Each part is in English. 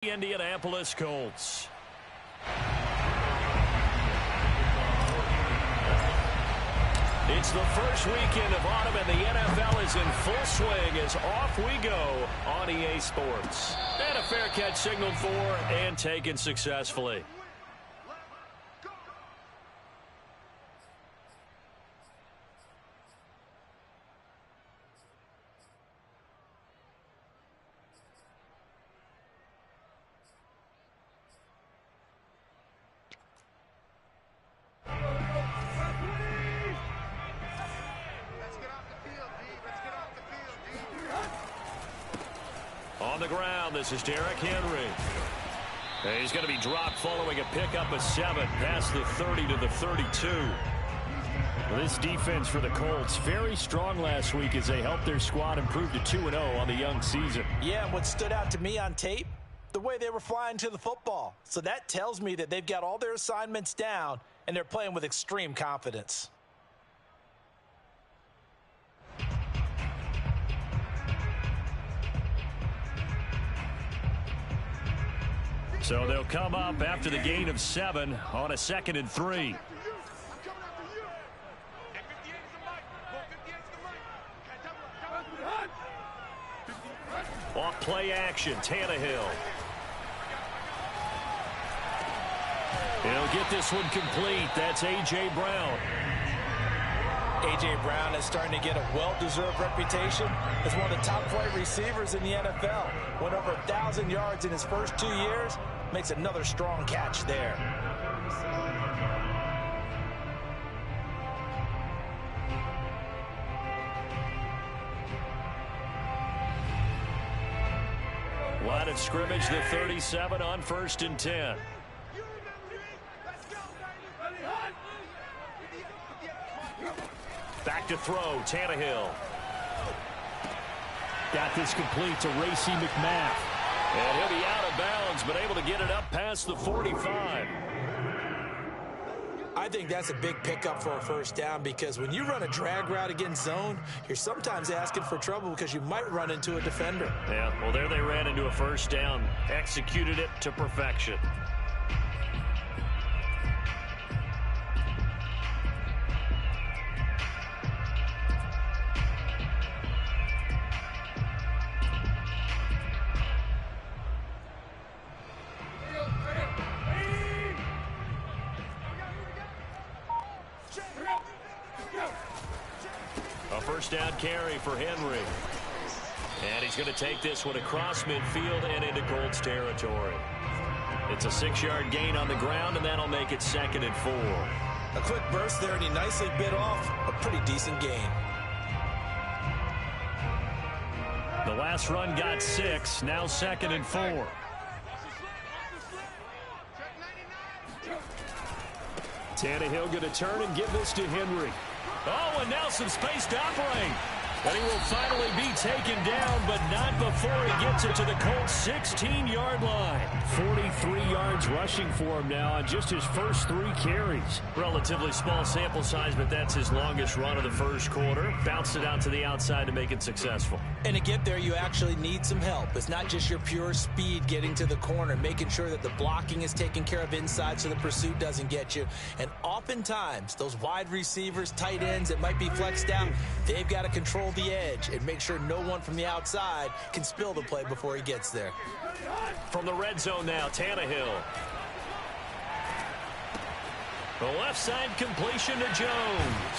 The Indianapolis Colts. It's the first weekend of autumn, and the NFL is in full swing as off we go on EA Sports. And a fair catch signaled for and taken successfully. On the ground, this is Derrick Henry. He's going to be dropped following a pickup of 7 past the 30 to the 32. This defense for the Colts, very strong last week as they helped their squad improve to 2-0 on the young season. Yeah, and what stood out to me on tape, the way they were flying to the football. So that tells me that they've got all their assignments down and they're playing with extreme confidence. So they'll come up after the gain of 7 on a 2nd and 3. Off play action, Tannehill. He'll get this one complete. That's A.J. Brown. A.J. Brown is starting to get a well-deserved reputation as one of the top flight receivers in the NFL. Went over 1,000 yards in his first 2 years. Makes another strong catch there. Line of scrimmage, the 37 on 1st and 10. Back to throw, Tannehill. Got this complete to Racey McMath. And he'll be out of bounds, but able to get it up past the 45. I think that's a big pickup for a first down because when you run a drag route against zone, you're sometimes asking for trouble because you might run into a defender. Yeah, well, there they ran into a first down. Executed it to perfection. First down carry for Henry. And he's going to take this one across midfield and into Colts territory. It's a 6-yard gain on the ground, and that'll make it 2nd and 4. A quick burst there, and he nicely bit off a pretty decent gain. The last run got 6, now 2nd and 4. Tannehill going to turn and give this to Henry. Oh, and now some space to operate. And he will finally be taken down, but not before he gets it to the Colts' 16-yard line. 43 yards rushing for him now on just his first 3 carries. Relatively small sample size, but that's his longest run of the first quarter. Bounced it out to the outside to make it successful. And to get there, you actually need some help. It's not just your pure speed getting to the corner, making sure that the blocking is taken care of inside so the pursuit doesn't get you. And oftentimes, those wide receivers, tight ends that might be flexed out, they've got to control the edge and make sure no one from the outside can spill the play before he gets there. From the red zone now, Tannehill. The left side completion to Jones.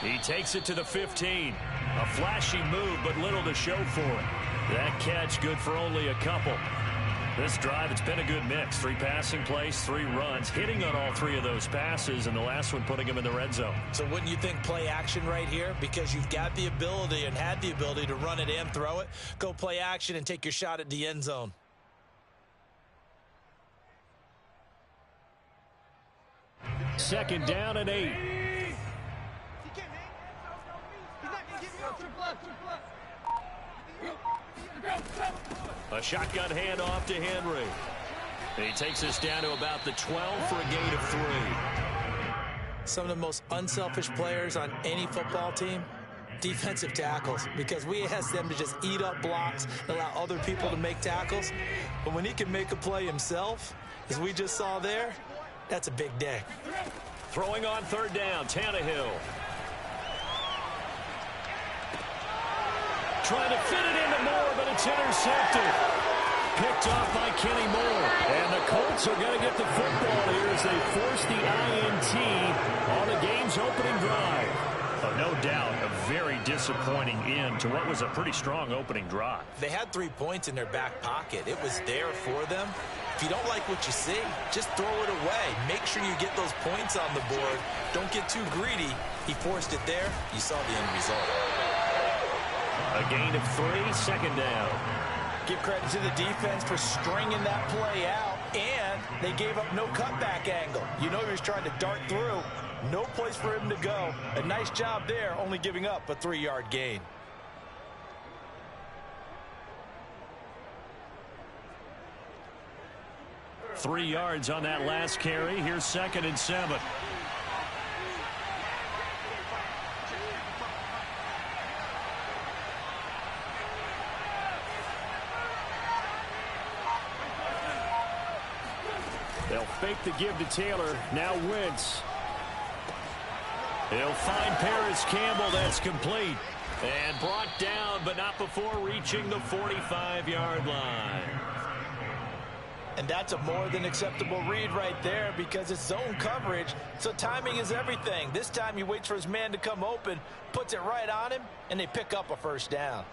He takes it to the 15. A flashy move, but little to show for it. That catch good for only a couple. This drive, it's been a good mix. 3 passing plays, 3 runs, hitting on all 3 of those passes, and the last one putting him in the red zone. So wouldn't you think play action right here? Because you've got the ability and had the ability to run it and throw it. Go play action and take your shot at the end zone. Second down and 8. A shotgun handoff to Henry. He takes us down to about the 12 for a gain of 3. Some of the most unselfish players on any football team Defensive tackles, because we ask them to just eat up blocks, allow other people to make tackles. But when he can make a play himself, as we just saw there, that's a big day. Throwing on third down, Tannehill. Trying to fit it into Moore, but it's intercepted. Picked off by Kenny Moore. And the Colts are going to get the football here as they force the INT on the game's opening drive. Oh, no doubt a very disappointing end to what was a pretty strong opening drive. They had 3 points in their back pocket. It was there for them. If you don't like what you see, just throw it away. Make sure you get those points on the board. Don't get too greedy. He forced it there. You saw the end result. A gain of 3, second down. Give credit to the defense for stringing that play out, and they gave up no cutback angle. You know he was trying to dart through. No place for him to go. A nice job there, only giving up a 3-yard gain. Three yards on that last carry. Here's 2nd and 7. They'll fake the give to Taylor. Now Wentz. He'll find Paris Campbell. That's complete. And brought down, but not before reaching the 45-yard line. And that's a more than acceptable read right there because it's zone coverage, so timing is everything. This time he waits for his man to come open, puts it right on him, and they pick up a first down.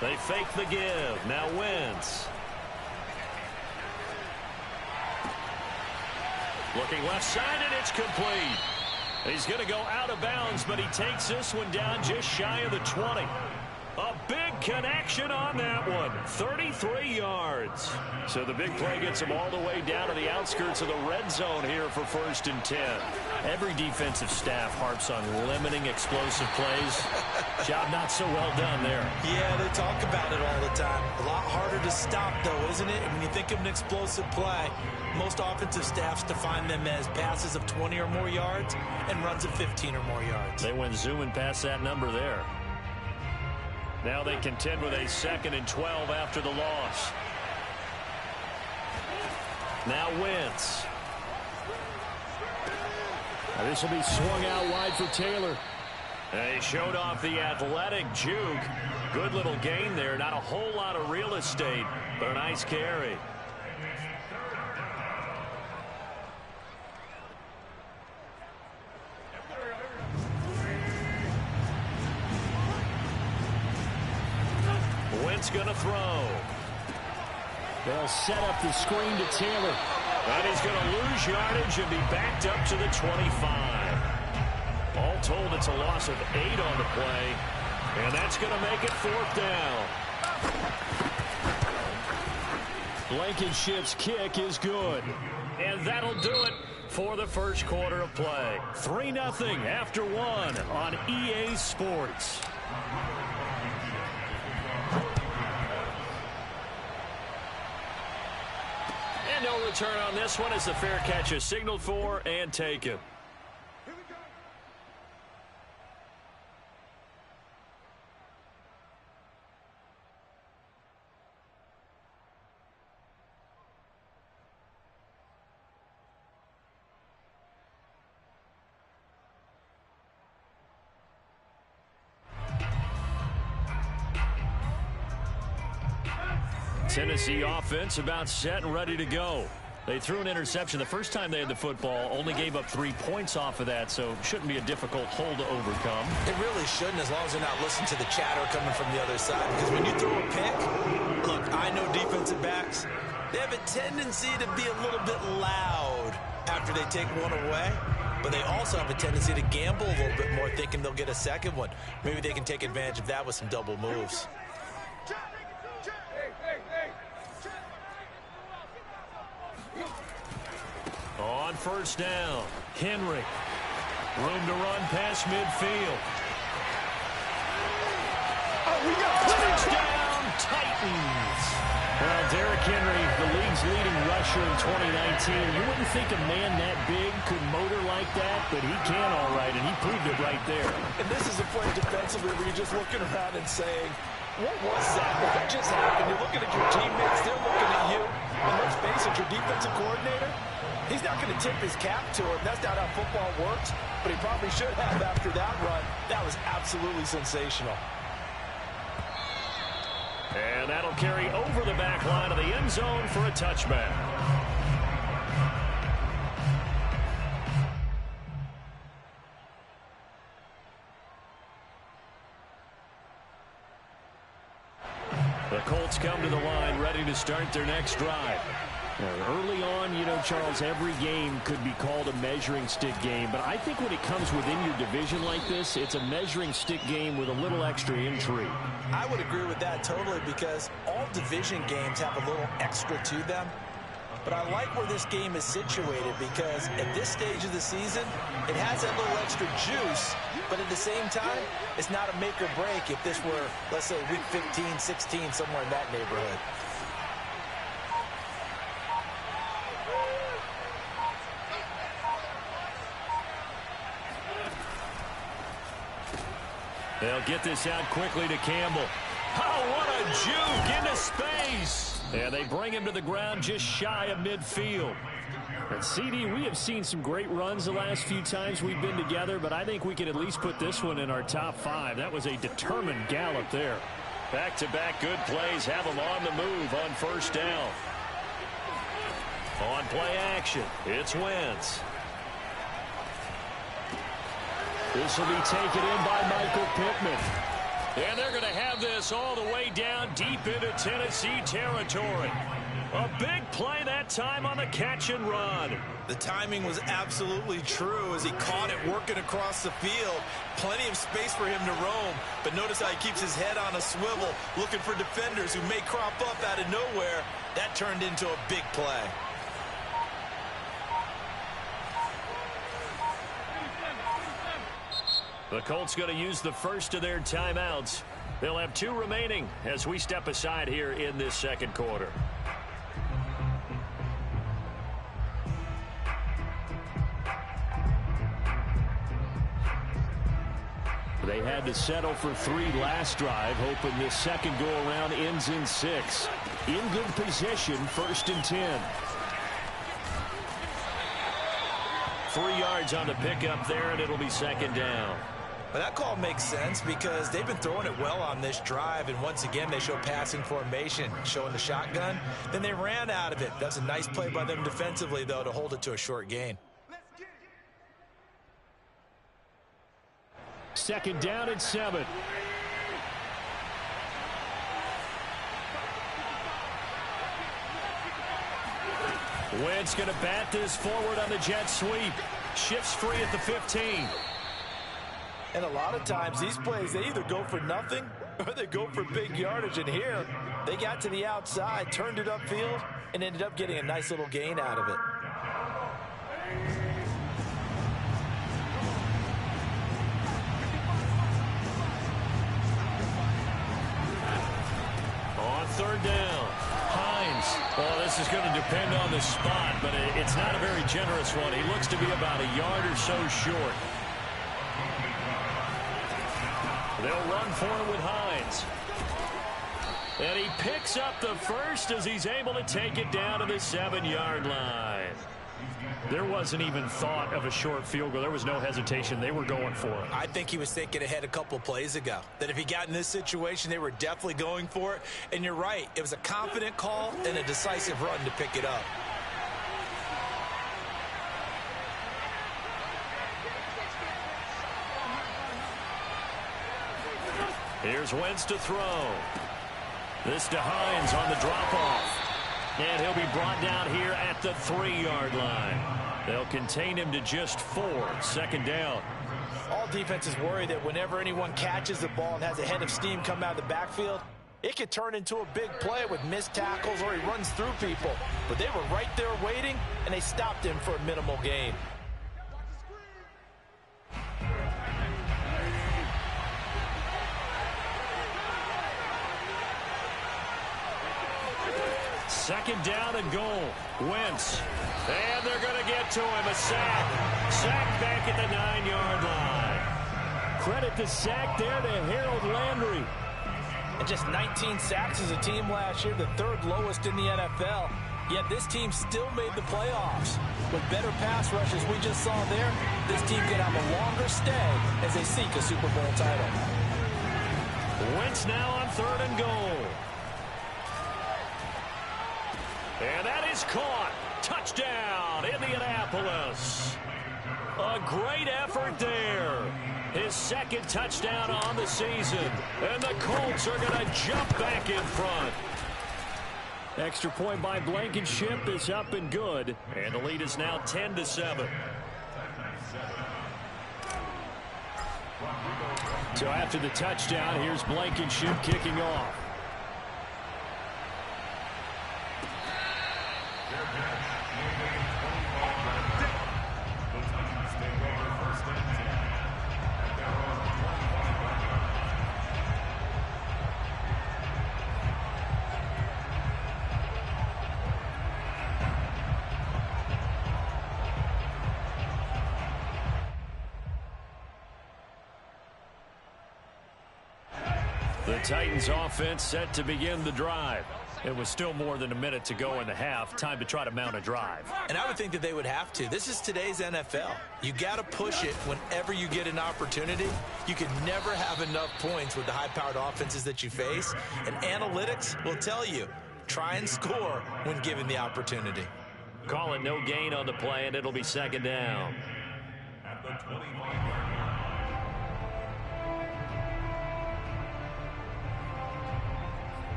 They fake the give. Now Wentz. Looking left side, and it's complete. He's going to go out of bounds, but he takes this one down just shy of the 20. A big connection on that one. 33 yards. So the big play gets him all the way down to the outskirts of the red zone here for 1st and 10. Every defensive staff harps on limiting explosive plays. Job not so well done there. Yeah, they talk about it all the time. A lot harder to stop, though, isn't it? When you think of an explosive play, most offensive staffs define them as passes of 20 or more yards and runs of 15 or more yards. They went zooming past that number there. Now they contend with a 2nd and 12 after the loss. Now Wentz. Now this will be swung out wide for Taylor. And he showed off the athletic juke. Good little gain there. Not a whole lot of real estate, but a nice carry. Wentz going to throw. They'll set up the screen to Taylor. And he's going to lose yardage and be backed up to the 25. All told, it's a loss of 8 on the play. And that's going to make it 4th down. Blankenship's kick is good. And that'll do it for the first quarter of play. 3-0 after 1 on EA Sports. And no return on this one as the fair catch is signaled for and taken. Tennessee offense about set and ready to go. They threw an interception the first time they had the football, only gave up 3 points off of that, so shouldn't be a difficult hole to overcome. It really shouldn't, as long as they're not listening to the chatter coming from the other side, because when you throw a pick, look, I know defensive backs, they have a tendency to be a little bit loud after they take one away, but they also have a tendency to gamble a little bit more, thinking they'll get a second one. Maybe they can take advantage of that with some double moves. On first down, Henry. Room to run past midfield. Touchdown, Titans. Well, Derrick Henry, the league's leading rusher in 2019. You wouldn't think a man that big could motor like that, but he can all right, and he proved it right there. And this is a play defensively where you're just looking around and saying, what was that? What just happened? You're looking at your teammates, they're looking at you. And let's face it, your defensive coordinator, he's not going to tip his cap to him. That's not how football works, but he probably should have after that run. That was absolutely sensational. And that'll carry over the back line of the end zone for a touchback. The Colts come to the line, ready to start their next drive. Early on, you know, Charles, every game could be called a measuring stick game, but I think when it comes within your division like this, it's a measuring stick game with a little extra intrigue. I would agree with that totally, because all division games have a little extra to them. But I like where this game is situated, because at this stage of the season, it has that little extra juice, but at the same time, it's not a make or break if this were, let's say, week 15, 16, somewhere in that neighborhood. They'll get this out quickly to Campbell. Oh, what a juke into space. And they bring him to the ground just shy of midfield. And CD, we have seen some great runs the last few times we've been together, but I think we can at least put this one in our top 5. That was a determined gallop there. Back-to-back good plays have them on the move on first down. On play action, it's Wentz. This will be taken in by Michael Pittman. And they're going to have this all the way down deep into Tennessee territory. A big play that time on the catch and run. The timing was absolutely true as he caught it working across the field. Plenty of space for him to roam. But notice how he keeps his head on a swivel, looking for defenders who may crop up out of nowhere. That turned into a big play. The Colts going to use the first of their timeouts. They'll have 2 remaining as we step aside here in this second quarter. They had to settle for 3 last drive, hoping this second go-around ends in 6. In good position, 1st and 10. 3 yards on the pickup there, and it'll be second down. But that call makes sense because they've been throwing it well on this drive, and once again they show passing formation, showing the shotgun. Then they ran out of it. That's a nice play by them defensively, though, to hold it to a short gain. Second down at 7. Wentz going to bat this forward on the jet sweep. Shifts free at the 15. And a lot of times these plays, they either go for nothing or they go for big yardage. And here, they got to the outside, turned it upfield, and ended up getting a nice little gain out of it. On third down, Hines. Well, this is going to depend on the spot, but it's not a very generous one. He looks to be about a yard or so short. They'll run for it with Hines. And he picks up the first as he's able to take it down to the 7-yard line. There wasn't even thought of a short field goal. There was no hesitation. They were going for it. I think he was thinking ahead a couple plays ago, that if he got in this situation, they were definitely going for it. And you're right. It was a confident call and a decisive run to pick it up. Here's Wentz to throw. This to Hines on the drop-off. And he'll be brought down here at the 3-yard line. They'll contain him to just 4. Second down. All defenses worry that whenever anyone catches the ball and has a head of steam come out of the backfield, it could turn into a big play with missed tackles or he runs through people. But they were right there waiting, and they stopped him for a minimal gain. Second down and goal. Wentz. And they're going to get to him. A sack. Sack back at the 9-yard line. Credit the sack there to Harold Landry. And just 19 sacks as a team last year, the third lowest in the NFL. Yet this team still made the playoffs. With better pass rushes we just saw there, this team could have a longer stay as they seek a Super Bowl title. Wentz now on 3rd and goal. And that is caught. Touchdown, Indianapolis. A great effort there. His second touchdown on the season. And the Colts are going to jump back in front. Extra point by Blankenship is up and good. And the lead is now 10-7. So after the touchdown, here's Blankenship kicking off. The Titans offense set to begin the drive. It was still more than a minute to go in the half. Time to try to mount a drive. And I would think that they would have to. This is today's NFL. You got to push it whenever you get an opportunity. You can never have enough points with the high-powered offenses that you face. And analytics will tell you, try and score when given the opportunity. Call it no gain on the play, and it'll be second down. At the 25.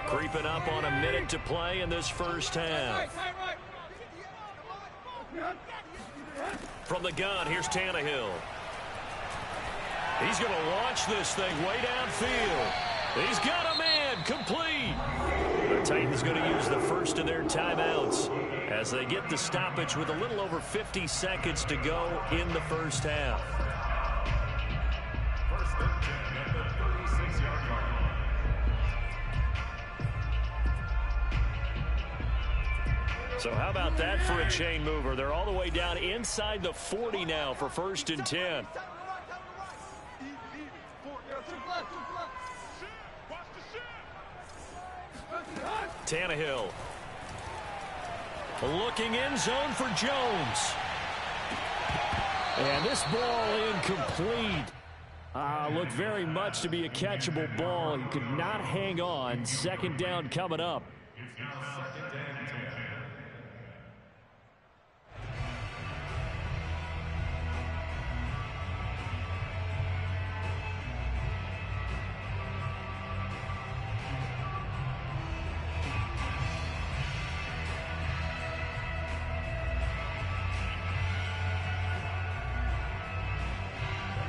Creeping up on a minute to play in this first half. From the gun, here's Tannehill. He's going to launch this thing way downfield. He's got a man, complete. The Titans going to use the first of their timeouts as they get the stoppage with a little over 50 seconds to go in the first half. First and 10 at the 36-yard line. So how about that for a chain mover? They're all the way down inside the 40 now for 1st and 10. Tannehill. Looking end zone for Jones. And this ball incomplete. Looked very much to be a catchable ball. He could not hang on. Second down coming up. It's now 2nd and 10.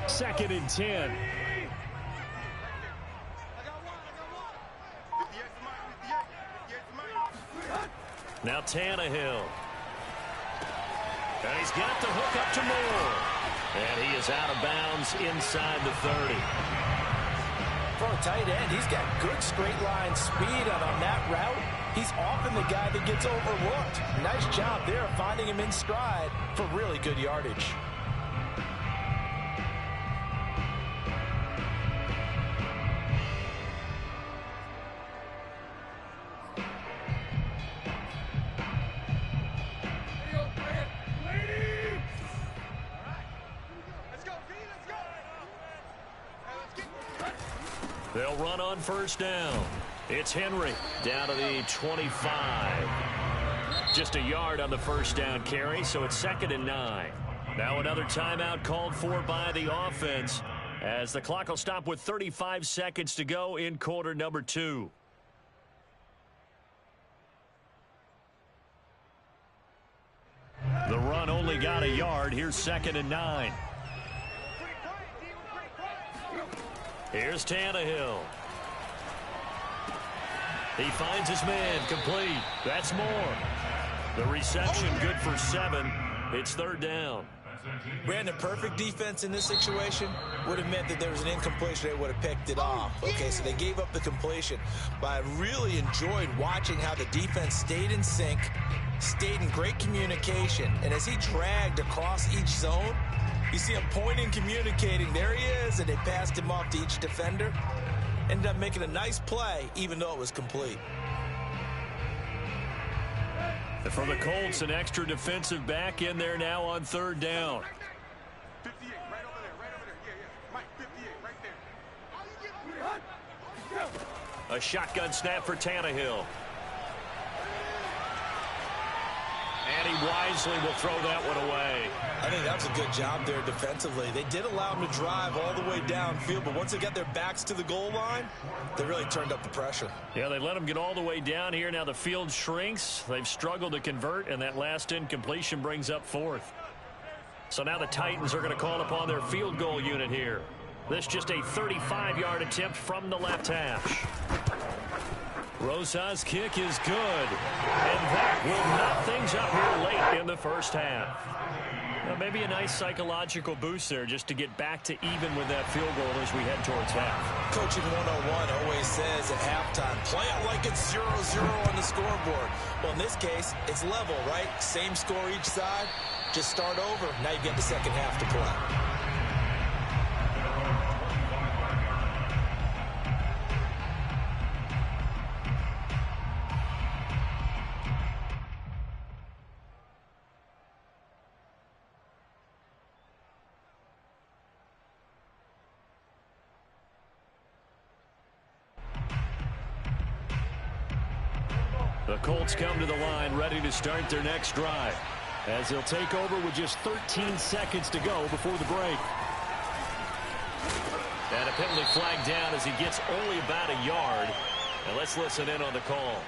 Second and 10. Now Tannehill. And he's got the hook up to Moore. And he is out of bounds inside the 30. For a tight end, he's got good straight line speed, and on that route, he's often the guy that gets overlooked. Nice job there finding him in stride for really good yardage. They'll run on first down. It's Henry down to the 25. Just a yard on the first down carry, so it's 2nd and 9. Now another timeout called for by the offense as the clock will stop with 35 seconds to go in quarter number 2. The run only got a yard. Here's 2nd and 9. Here's Tannehill. He finds his man, complete. That's Moore. The reception good for 7. It's third down. Brandon, perfect defense in this situation would have meant that there was an incompletion. They would have picked it off. Okay, so they gave up the completion. But I really enjoyed watching how the defense stayed in sync, stayed in great communication. And as he dragged across each zone, you see him pointing, communicating. There he is, and they passed him off to each defender. Ended up making a nice play, even though it was complete. And for the Colts, an extra defensive back in there now on third down. 58, right over there. Yeah. Mike, 58, right there. A shotgun snap for Tannehill. And he wisely will throw that one away. I think that was a good job there defensively. They did allow him to drive all the way downfield, but once they got their backs to the goal line, they really turned up the pressure. Yeah, they let him get all the way down here. Now the field shrinks. They've struggled to convert, and that last incompletion brings up fourth. So now the Titans are going to call upon their field goal unit here. This just a 35-yard attempt from the left hash. Rosa's kick is good, and that will knock things up here late in the first half. Now, maybe a nice psychological boost there just to get back to even with that field goal as we head towards half. Coaching 101 always says at halftime, play it like it's 0-0 on the scoreboard. Well, in this case, it's level, right? Same score each side. Just start over. Now you get the second half to play. The Colts come to the line ready to start their next drive as they'll take over with just 13 seconds to go before the break. And a penalty flag down as he gets only about a yard. And let's listen in on the call.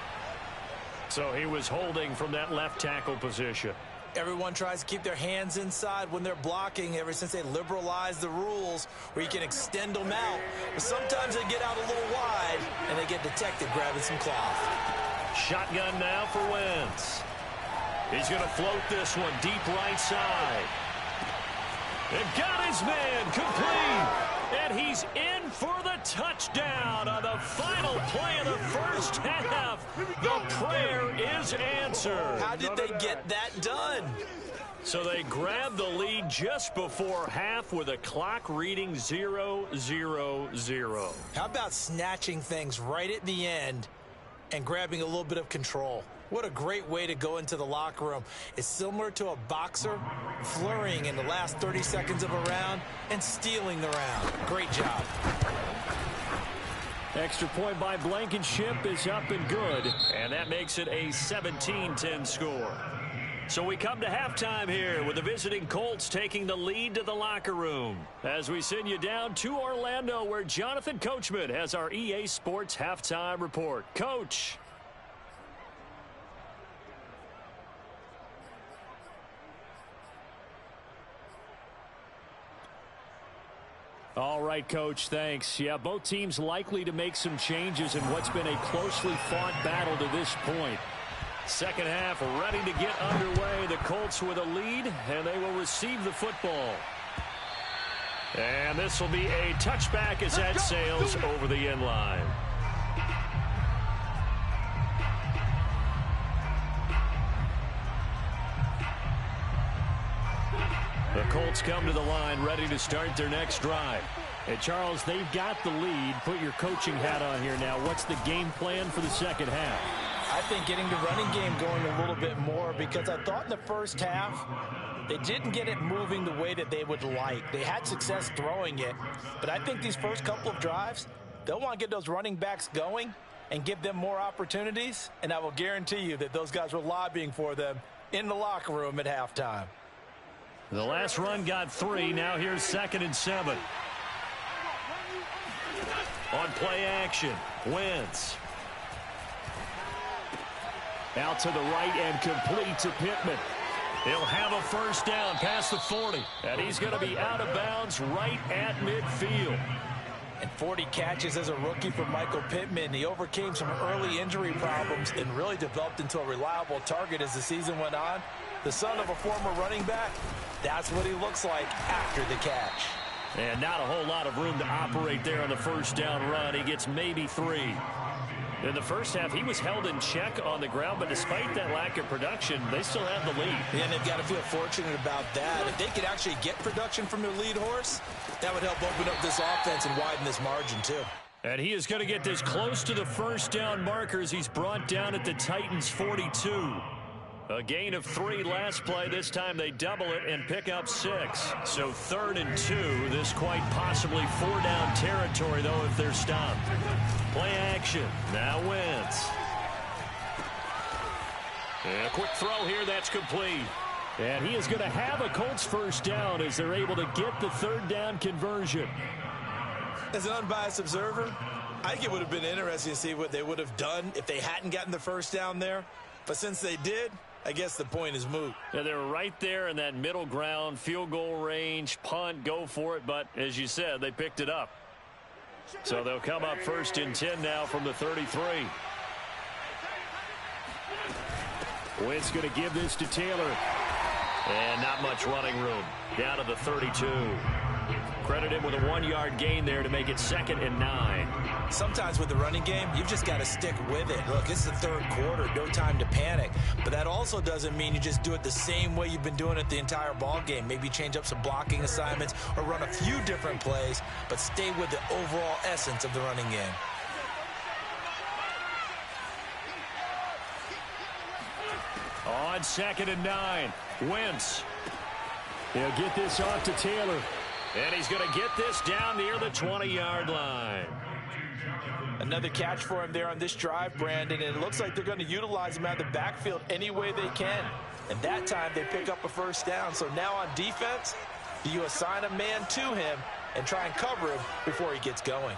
So he was holding from that left tackle position. Everyone tries to keep their hands inside when they're blocking ever since they liberalized the rules where you can extend them out. But sometimes they get out a little wide and they get detected grabbing some cloth. Shotgun now for Wentz. He's going to float this one deep right side. And got his man complete. And he's in for the touchdown on the final play of the first half. The prayer is answered. How did they get that done? So they grabbed the lead just before half with a clock reading 0-0-0. How about snatching things right at the end and grabbing a little bit of control? What a great way to go into the locker room. It's similar to a boxer flurrying in the last 30 seconds of a round and stealing the round. Great job. Extra point by Blankenship is up and good, and that makes it a 17-10 score. So we come to halftime here with the visiting Colts taking the lead to the locker room as we send you down to Orlando where Jonathan Coachman has our EA Sports halftime report. Coach. All right, Coach, thanks. Yeah, both teams likely to make some changes in what's been a closely fought battle to this point. Second half ready to get underway. The Colts with a lead, and they will receive the football. And this will be a touchback as that sails over the end line. The Colts come to the line ready to start their next drive. And Charles, they've got the lead. Put your coaching hat on here now. What's the game plan for the second half? I think getting the running game going a little bit more because I thought in the first half they didn't get it moving the way that they would like. They had success throwing it, but I think these first couple of drives, they'll want to get those running backs going and give them more opportunities, and I will guarantee you that those guys were lobbying for them in the locker room at halftime. The last run got 3. Now here's 2nd and 7. On play action, Wentz. Out to the right and complete to Pittman. He'll have a first down past the 40. And he's going to be out of bounds right at midfield. And 40 catches as a rookie for Michael Pittman. He overcame some early injury problems and really developed into a reliable target as the season went on. The son of a former running back, that's what he looks like after the catch. And not a whole lot of room to operate there on the first down run. He gets maybe 3. In the first half, he was held in check on the ground, but despite that lack of production, they still have the lead. Yeah, and they've got to feel fortunate about that. If they could actually get production from their lead horse, that would help open up this offense and widen this margin, too. And he is going to get this close to the first down markers. He's brought down at the Titans' 42. A gain of 3 last play. This time they double it and pick up 6. So 3rd and 2. This quite possibly 4-down territory, though, if they're stopped. Play action. Now Wentz. And a quick throw here. That's complete. And he is going to have a Colts first down as they're able to get the 3rd down conversion. As an unbiased observer, I think it would have been interesting to see what they would have done if they hadn't gotten the first down there. But since they did, I guess the point is moot. Yeah, they're right there in that middle ground, field goal range, punt, go for it. But as you said, they picked it up. So they'll come up 1st and 10 now from the 33. Wentz going to give this to Taylor. And not much running room. Down to the 32. Credit him with a 1-yard gain there to make it 2nd and 9. Sometimes with the running game, you've just got to stick with it. Look, it's the 3rd quarter, no time to panic. But that also doesn't mean you just do it the same way you've been doing it the entire ball game. Maybe change up some blocking assignments or run a few different plays, but stay with the overall essence of the running game. On 2nd and 9, Wentz. He'll get this off to Taylor. And he's going to get this down near the 20-yard line. Another catch for him there on this drive, Brandon, and it looks like they're going to utilize him out of the backfield any way they can. And that time they pick up a first down. So now on defense, do you assign a man to him and try and cover him before he gets going?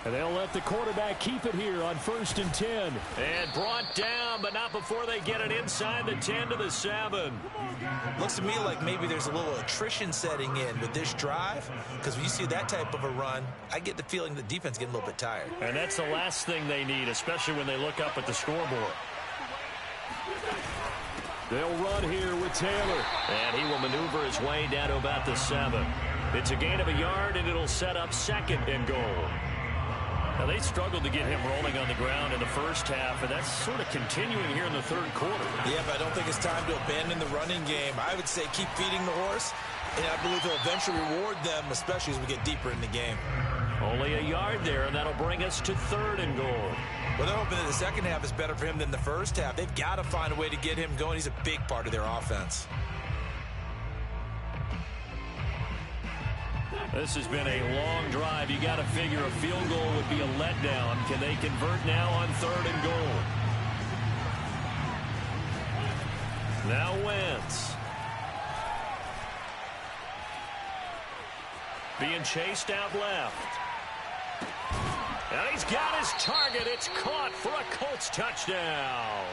And they'll let the quarterback keep it here on 1st and 10. And brought down, but not before they get it inside the 10 to the 7. Looks to me like maybe there's a little attrition setting in with this drive, because when you see that type of a run, I get the feeling the defense getting a little bit tired. And that's the last thing they need, especially when they look up at the scoreboard. They'll run here with Taylor. And he will maneuver his way down to about the 7. It's a gain of a yard, and it'll set up 2nd and goal. Now, they struggled to get him rolling on the ground in the first half, and that's sort of continuing here in the 3rd quarter. Yeah, but I don't think it's time to abandon the running game. I would say keep feeding the horse, and I believe he'll eventually reward them, especially as we get deeper in the game. Only a yard there, and that'll bring us to 3rd and goal. Well, they're hoping that the second half is better for him than the first half. They've got to find a way to get him going. He's a big part of their offense. This has been a long drive. You got to figure a field goal would be a letdown. Can they convert now on 3rd and goal? Now Wentz. Being chased out left. And he's got his target. It's caught for a Colts touchdown.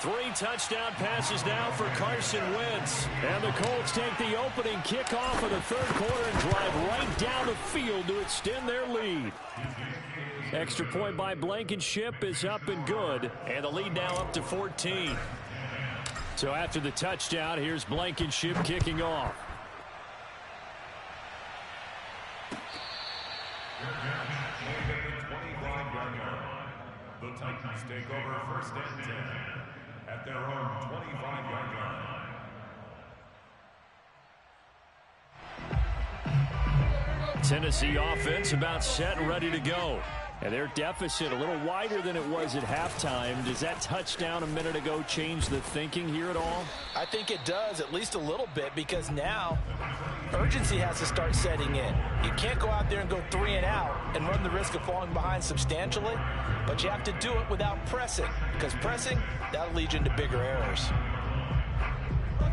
3 touchdown passes now for Carson Wentz. And the Colts take the opening kickoff of the 3rd quarter and drive right down the field to extend their lead. Extra point by Blankenship is up and good. And the lead now up to 14. So after the touchdown, here's Blankenship kicking off. The Titans take over 1st and 10 at their own 25-yard line. Tennessee offense about set and ready to go. And their deficit a little wider than it was at halftime. Does that touchdown a minute ago change the thinking here at all? I think it does, at least a little bit, because now urgency has to start setting in. You can't go out there and go 3 and out and run the risk of falling behind substantially, but you have to do it without pressing, because pressing, that'll lead you into bigger errors.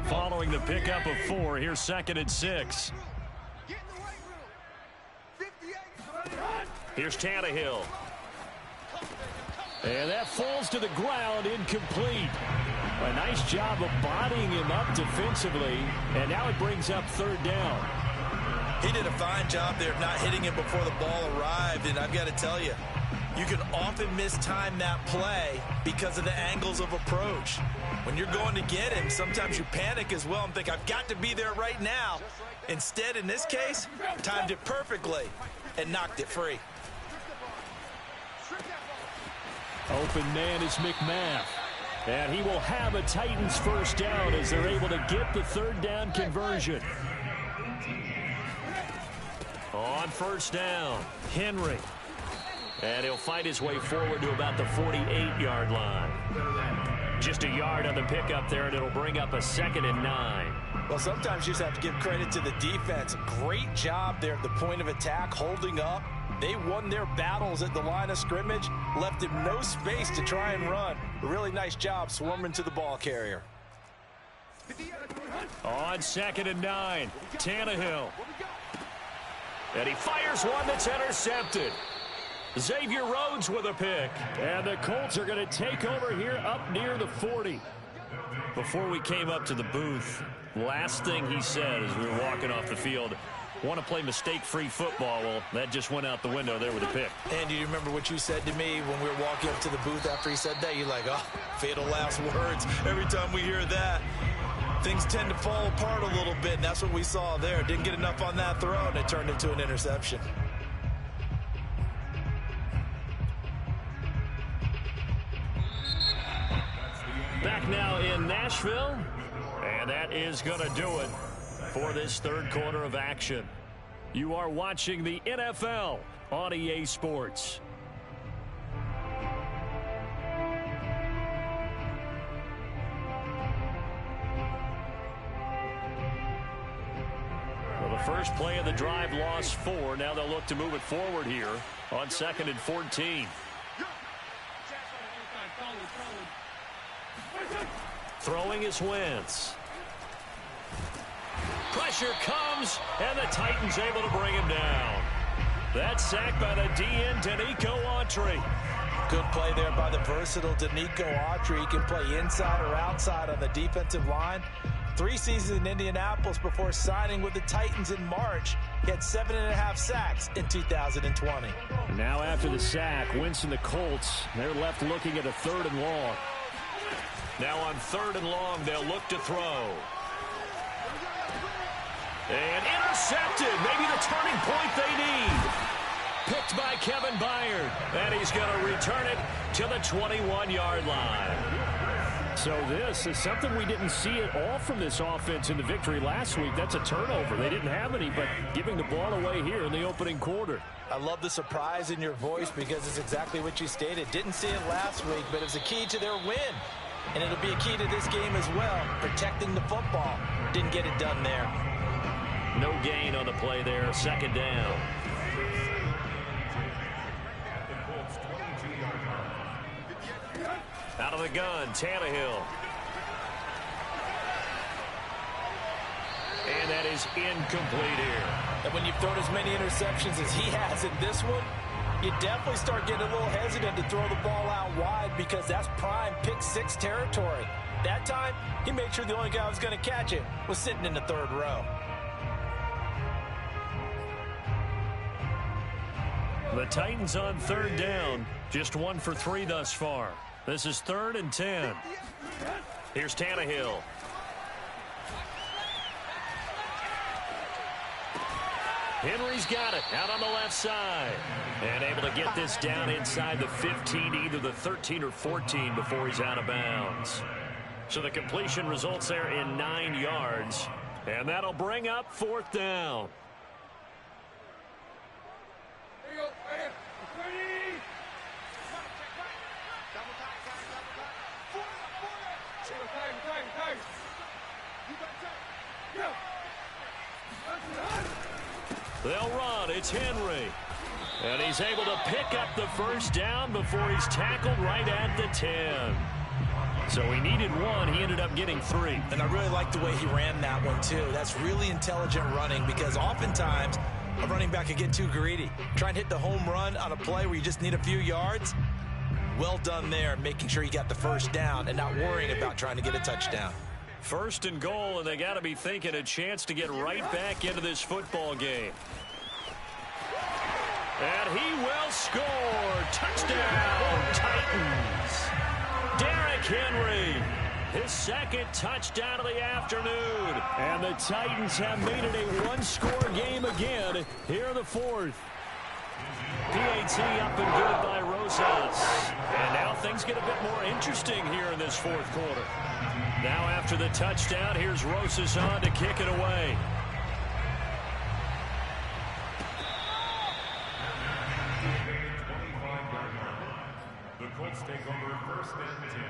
Following the pickup of 4, here's 2nd and 6. Here's Tannehill. And that falls to the ground, incomplete. A nice job of bodying him up defensively, and now it brings up 3rd down. He did a fine job there of not hitting him before the ball arrived, and I've got to tell you, you can often mistime that play because of the angles of approach. When you're going to get him, sometimes you panic as well and think, I've got to be there right now. Instead, in this case, timed it perfectly and knocked it free. Open man is McMath. And he will have a Titans first down as they're able to get the third down conversion. On first down, Henry. And he'll fight his way forward to about the 48-yard line. Just a yard on the pickup there, and it'll bring up a 2nd and 9. Well, sometimes you just have to give credit to the defense. Great job there at the point of attack, holding up. They won their battles at the line of scrimmage, left him no space to try and run. A really nice job swarming to the ball carrier. On 2nd and 9, Tannehill. And he fires one that's intercepted. Xavier Rhodes with a pick. And the Colts are going to take over here up near the 40. Before we came up to the booth, last thing he said as we were walking off the field, want to play mistake-free football. Well, that just went out the window there with a pick. And do you remember what you said to me when we were walking up to the booth after he said that? You're like, oh, fatal last words. Every time we hear that, things tend to fall apart a little bit, and that's what we saw there. Didn't get enough on that throw, and it turned into an interception. Back now in Nashville, and that is going to do it for this third quarter of action. You are watching the NFL on EA Sports. Well, the first play of the drive lost 4. Now they'll look to move it forward here on 2nd and 14. Throwing is Wentz. Pressure comes, and the Titans able to bring him down. That sack by the DN, Danico Autry. Good play there by the versatile Danico Autry. He can play inside or outside on the defensive line. 3 seasons in Indianapolis before signing with the Titans in March. He had 7.5 sacks in 2020. Now after the sack, Wentz and the Colts, they're left looking at a 3rd and long. Now on 3rd and long, they'll look to throw. And intercepted. Maybe the turning point they need. Picked by Kevin Byard. And he's going to return it to the 21-yard line. So this is something we didn't see at all from this offense in the victory last week. That's a turnover. They didn't have any, but giving the ball away here in the opening quarter. I love the surprise in your voice because it's exactly what you stated. Didn't see it last week, but it was a key to their win. And it'll be a key to this game as well, protecting the football. Didn't get it done there. No gain on the play there, 2nd down. Out of the gun, Tannehill. And that is incomplete here. And when you've thrown as many interceptions as he has in this one, you definitely start getting a little hesitant to throw the ball out wide because that's prime pick 6 territory. That time, he made sure the only guy who was going to catch it was sitting in the 3rd row. The Titans on 3rd down, just 1 for 3 thus far. This is 3rd and 10. Here's Tannehill. Henry's got it out on the left side. And able to get this down inside the 15, either the 13 or 14 before he's out of bounds. So the completion results there in 9 yards. And that'll bring up 4th down. They'll run. It's Henry. And he's able to pick up the first down before he's tackled right at the 10. So he needed 1. He ended up getting 3. And I really like the way he ran that one, too. That's really intelligent running because oftentimes a running back can get too greedy. Try and hit the home run on a play where you just need a few yards. Well done there, making sure you got the first down and not worrying about trying to get a touchdown. First and goal, and they got to be thinking a chance to get right back into this football game. And he will score. Touchdown, Titans. Derrick Henry, his second touchdown of the afternoon. And the Titans have made it a one-score game again here in the fourth. PAT up and good by Rosas. And now things get a bit more interesting here in this fourth quarter. Now after the touchdown, here's Rosas on to kick it away. The Colts take over first and 10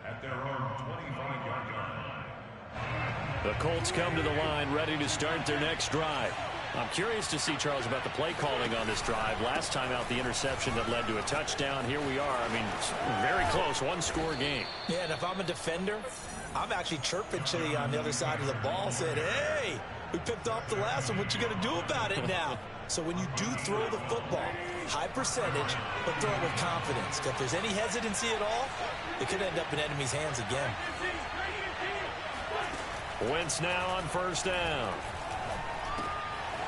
at their own 25-yard line. The Colts come to the line ready to start their next drive. I'm curious to see, Charles, about the play calling on this drive. Last time out, the interception that led to a touchdown. Here we are. I mean, very close, one-score game. Yeah, and if I'm a defender, I'm actually chirping Chili on the other side of the ball, saying, hey, we picked off the last one. What you going to do about it now? So when you do throw the football, high percentage, but throw it with confidence. If there's any hesitancy at all, it could end up in enemy's hands again. Wentz now on first down.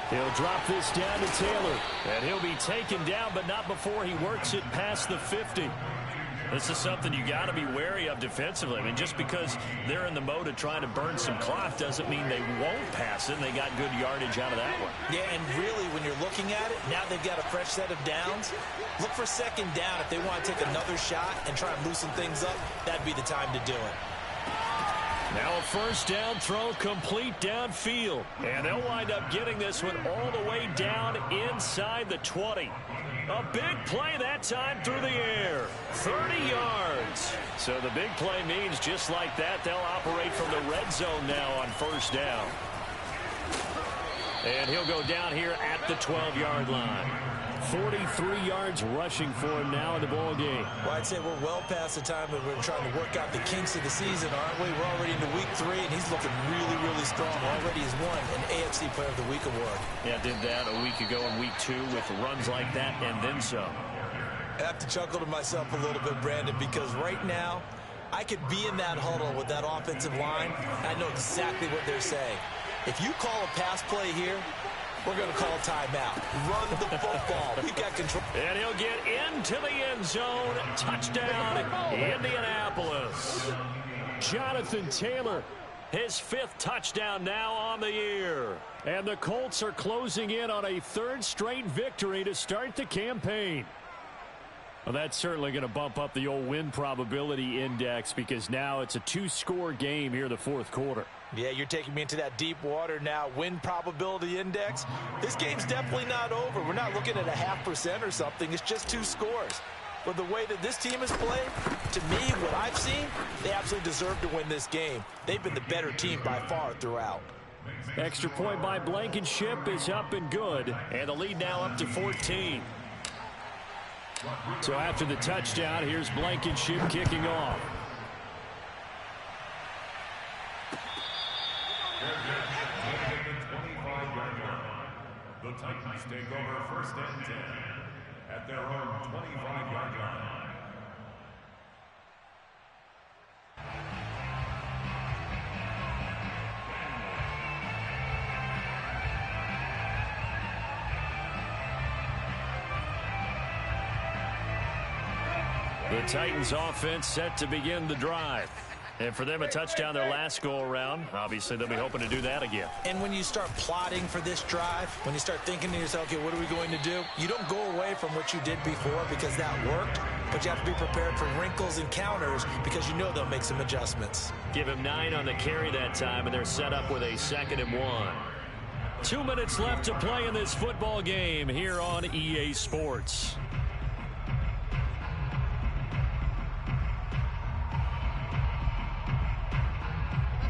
He'll drop this down to Taylor. And he'll be taken down, but not before he works it past the 50. This is something you got to be wary of defensively. I mean, just because they're in the mode of trying to burn some clock doesn't mean they won't pass it, and they got good yardage out of that one. Yeah, and really, when you're looking at it, now they've got a fresh set of downs. Look for second down if they want to take another shot and try and loosen things up. That'd be the time to do it. Now a first down throw complete downfield. And they'll wind up getting this one all the way down inside the 20. A big play that time through the air. 30 yards. So the big play means just like that, they'll operate from the red zone now on first down. And he'll go down here at the 12-yard line. 43 yards rushing for him now in the ball game. Well, I'd say we're well past the time that we're trying to work out the kinks of the season, aren't we? We're already into week 3, and he's looking really, really strong. Already has won an AFC Player of the Week award. Yeah, did that a week ago in week 2 with runs like that and then some. I have to chuckle to myself a little bit, Brandon, because right now I could be in that huddle with that offensive line. I know exactly what they're saying. If you call a pass play here, we're going to call timeout. Run the football. We got control. And he'll get into the end zone. Touchdown, Indianapolis. Jonathan Taylor, his 5th touchdown now on the year. And the Colts are closing in on a 3rd straight victory to start the campaign. Well, that's certainly going to bump up the old win probability index because now it's a 2-score game here in the 4th quarter. Yeah, you're taking me into that deep water now. Win probability index. This game's definitely not over. We're not looking at a 0.5% or something. It's just 2 scores. But the way that this team has played, to me, what I've seen, they absolutely deserve to win this game. They've been the better team by far throughout. Extra point by Blankenship is up and good. And the lead now up to 14. So after the touchdown, here's Blankenship kicking off. The Titans take over first and 10 at their own 25-yard line. The Titans offense set to begin the drive. And for them, a touchdown their last go-around. Obviously, they'll be hoping to do that again. And when you start plotting for this drive, when you start thinking to yourself, okay, what are we going to do? You don't go away from what you did before because that worked, but you have to be prepared for wrinkles and counters because you know they'll make some adjustments. Give him 9 on the carry that time, and they're set up with a 2nd and 1. 2 minutes left to play in this football game here on EA Sports.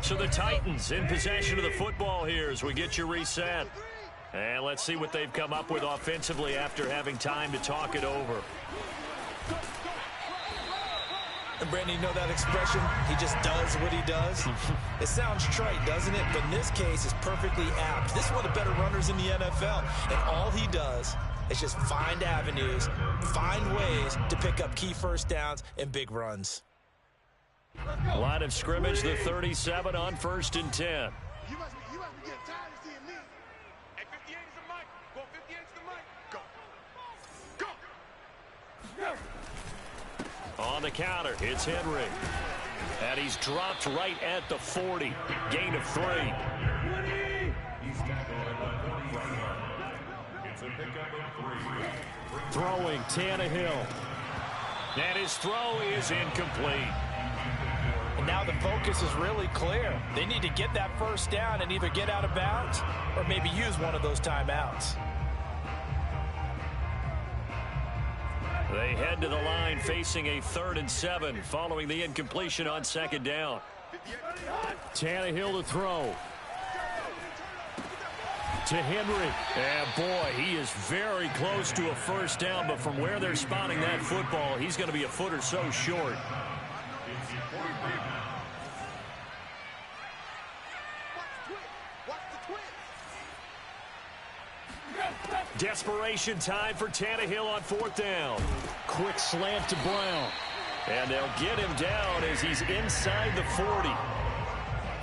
So the Titans in possession of the football here as we get you reset. And let's see what they've come up with offensively after having time to talk it over. And Brandon, you know that expression, he just does what he does? It sounds trite, doesn't it? But in this case, it's perfectly apt. This is one of the better runners in the NFL. And all he does is just find avenues, find ways to pick up key first downs and big runs. Line of scrimmage, the 37 on 1st and 10. You must be getting tired of seeing me. Hey, 58 is the mic. Go, 58 is the mic. Go. On the counter, it's Henry. And he's dropped right at the 40. Gain of 3. He's tackled at the 40-yard line. It's a pickup of 3. Throwing Tannehill. And his throw is incomplete. And now the focus is really clear. They need to get that first down and either get out of bounds or maybe use one of those timeouts. They head to the line facing a 3rd and 7 following the incompletion on 2nd down. Tannehill to throw. To Henry. And boy, he is very close to a first down, but from where they're spotting that football, he's going to be a foot or so short. Desperation time for Tannehill on 4th down. Quick slant to Brown. And they'll get him down as he's inside the 40.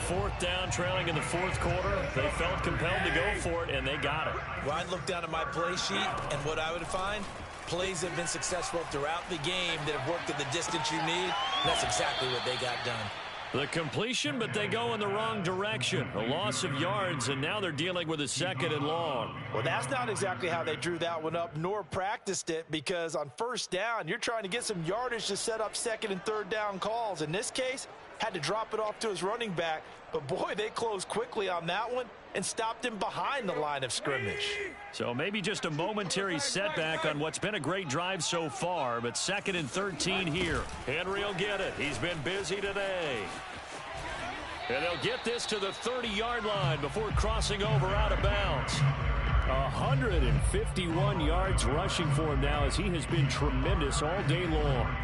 4th down, trailing in the 4th quarter. They felt compelled to go for it, and they got it. Well, I'd look down at my play sheet, and what I would find, plays have been successful throughout the game that have worked at the distance you need. And that's exactly what they got done. The completion, but they go in the wrong direction. A loss of yards, and now they're dealing with a 2nd and long. Well, that's not exactly how they drew that one up, nor practiced it, because on 1st down, you're trying to get some yardage to set up 2nd and 3rd down calls. In this case, had to drop it off to his running back. But, boy, they closed quickly on that one and stopped him behind the line of scrimmage. So maybe just a momentary setback on what's been a great drive so far, but 2nd and 13 here. Henry will get it. He's been busy today. And they'll get this to the 30-yard line before crossing over out of bounds. 151 yards rushing for him now as he has been tremendous all day long.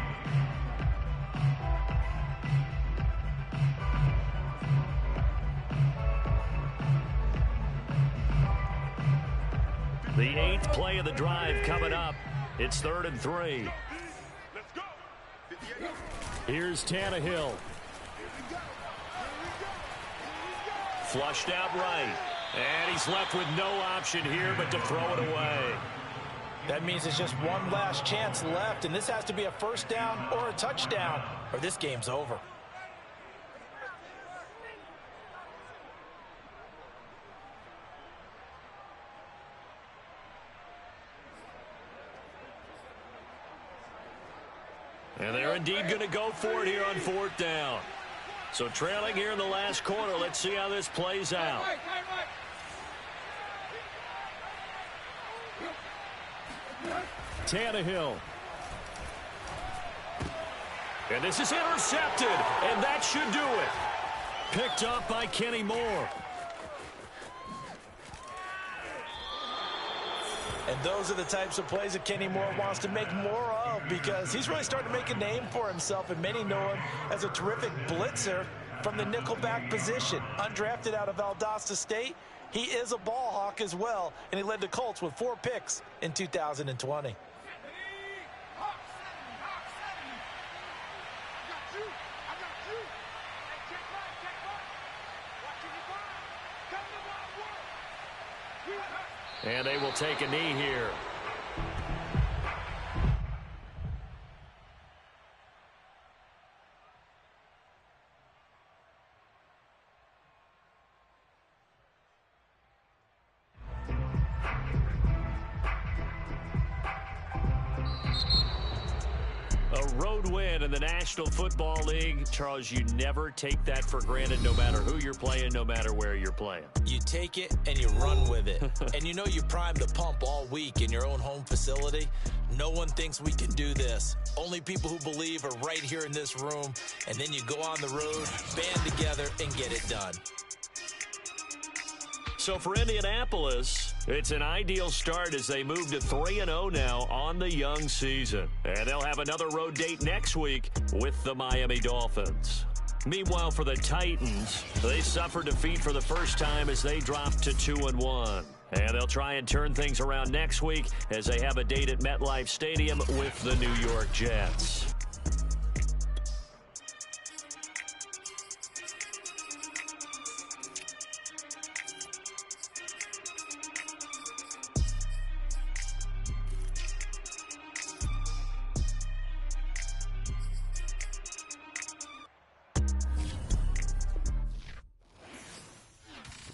The 8th play of the drive coming up. It's 3rd and 3. Let's go. 58. Here's Tannehill. Flushed out right. And he's left with no option here but to throw it away. That means it's just one last chance left, and this has to be a first down or a touchdown, or this game's over. And they're indeed going to go for it here on 4th down. So trailing here in the last quarter. Let's see how this plays out. Tannehill. And this is intercepted. And that should do it. Picked up by Kenny Moore. And those are the types of plays that Kenny Moore wants to make more of, because he's really starting to make a name for himself, and many know him as a terrific blitzer from the nickelback position. Undrafted out of Valdosta State, he is a ball hawk as well, and he led the Colts with 4 picks in 2020. And they will take a knee here. A road win in the National Football League. Charles, you never take that for granted, no matter who you're playing, no matter where you're playing. You take it and you run with it. And you know you primed the pump all week in your own home facility. No one thinks we can do this. Only people who believe are right here in this room. And then you go on the road, band together, and get it done. So for Indianapolis, it's an ideal start as they move to 3-0 now on the young season. And they'll have another road date next week with the Miami Dolphins. Meanwhile, for the Titans, they suffered defeat for the first time as they dropped to 2-1. And they'll try and turn things around next week as they have a date at MetLife Stadium with the New York Jets.